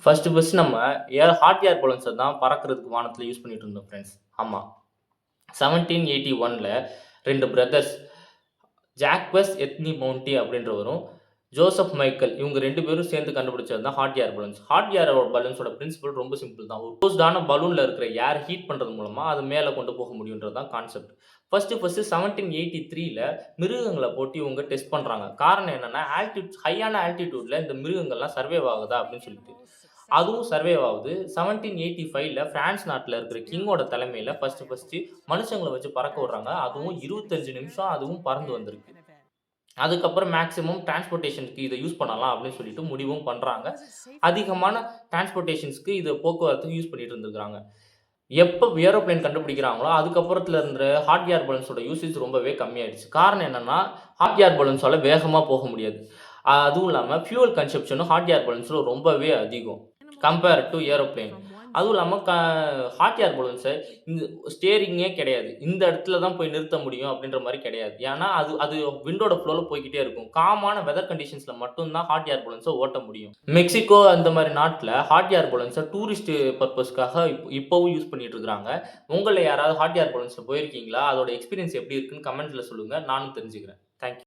First நம்ம hot air பலூன்ஸ தான் பறக்கிறதுக்கு வானத்தில use பண்ணிட்டு இருந்தோம் ஃபிரெண்ட்ஸ். ஆமா. 1781ல 2 பிரதர்ஸ் ஜாக்வஸ் எத்னி மவுண்டி அப்படின்றவரும், ஜோசப் மைக்கேல் இவங்க 2 பேரும் சேர்ந்து கண்டுபிடிச்சது தான் hot air balloons. Hot air பலூன்ஸோட பிரின்சிபல் ரொம்ப சிம்பிள் தான். ஒரு குளோஸ்டான பலூன்ல இருக்கிற ஏர் ஹீட் பண்றது மூலமா அது மேல கொண்டு போக முடியும்ன்றது தான் கான்செப்ட். ஃபர்ஸ்ட் 1783ல மிருகங்கள போட்டு இவங்க டெஸ்ட் பண்றாங்க. காரணம் என்னன்னா, ஹையான ஆல்டிட்யூட்ல இந்த மிருகங்கள்லாம் சர்வைவ் ஆகுதா அப்படின்னு சொல்லிட்டு. அதுவும் சர்வைவ் ஆகுது. 1785ல பிரான்ஸ் நாட்டுல இருக்கிற கிங்கோட தலைமையில ஃபர்ஸ்ட் மனுஷங்கள வச்சு பறக்க விடுறாங்க. அதுவும் 25 நிமிஷம் அதுவும் பறந்து வந்திருக்கு. அதுக்கப்புறம் மேக்ஸிமம் டிரான்ஸ்போர்டேஷனுக்கு இத யூஸ் பண்ணலாம் அப்படின்னு சொல்லிட்டு முடிவும் பண்றாங்க. அதிகமான டிரான்ஸ்போர்டேஷன்ஸ்க்கு இத போக்குவரத்துக்கு யூஸ் பண்ணிட்டு இருந்திருக்காங்க. எப்ப ஏரோப்ளேன் கண்டுபிடிக்கிறாங்களோ, அதுக்கப்புறத்துல இருந்த ஹாட் ஏர் பலூன்ஸோட யூசேஜ் ரொம்பவே கம்மியாயிடுச்சு. காரணம் என்னன்னா, ஹாட் ஏர் பலூன்ஸால வேகமா போக முடியாது. அதுவும் இல்லாம ஃபியூயல் கன்சம்ப்ஷனும் ஹாட் ஏர் பலூன்ஸ்ல ரொம்பவே அதிகம். Compare to aeroplane. அதுவும் இல்லாம ஹாட் ஏர் பலூன்ஸ இந்த ஸ்டியரிங்கே கிடையாது. இந்த இடத்துல தான் போய் நிறுத்த முடியும் அப்படின்ற மாரி கிடையாது. ஏன்னா, அது அது விண்டோட ஃப்ளோல போய்க்கிட்டே இருக்கும். காமான வெதர் கண்டிஷன்ஸ்ல மட்டும் தான் ஹாட் ஏர் பலூன்ஸ ஓட்ட முடியும். மெக்சிகோ அந்த மாரி நாட்ல ஹாட் ஏர் பலூன்ஸ டூரிஸ்ட் பர்ப்பஸ்க்காக இப்பவும் யூஸ் பண்ணிட்டு இருக்காங்க. உங்கள்ல யாராவது ஹாட் ஏர் பலூன்ஸ்ல போயிருக்கீங்களா? அதோட எக்ஸ்பீரியன்ஸ் எப்படி இருக்குன்னு கமெண்ட்ல சொல்லுங்க. நானும் தெரிஞ்சுக்கிறேன். Thank you.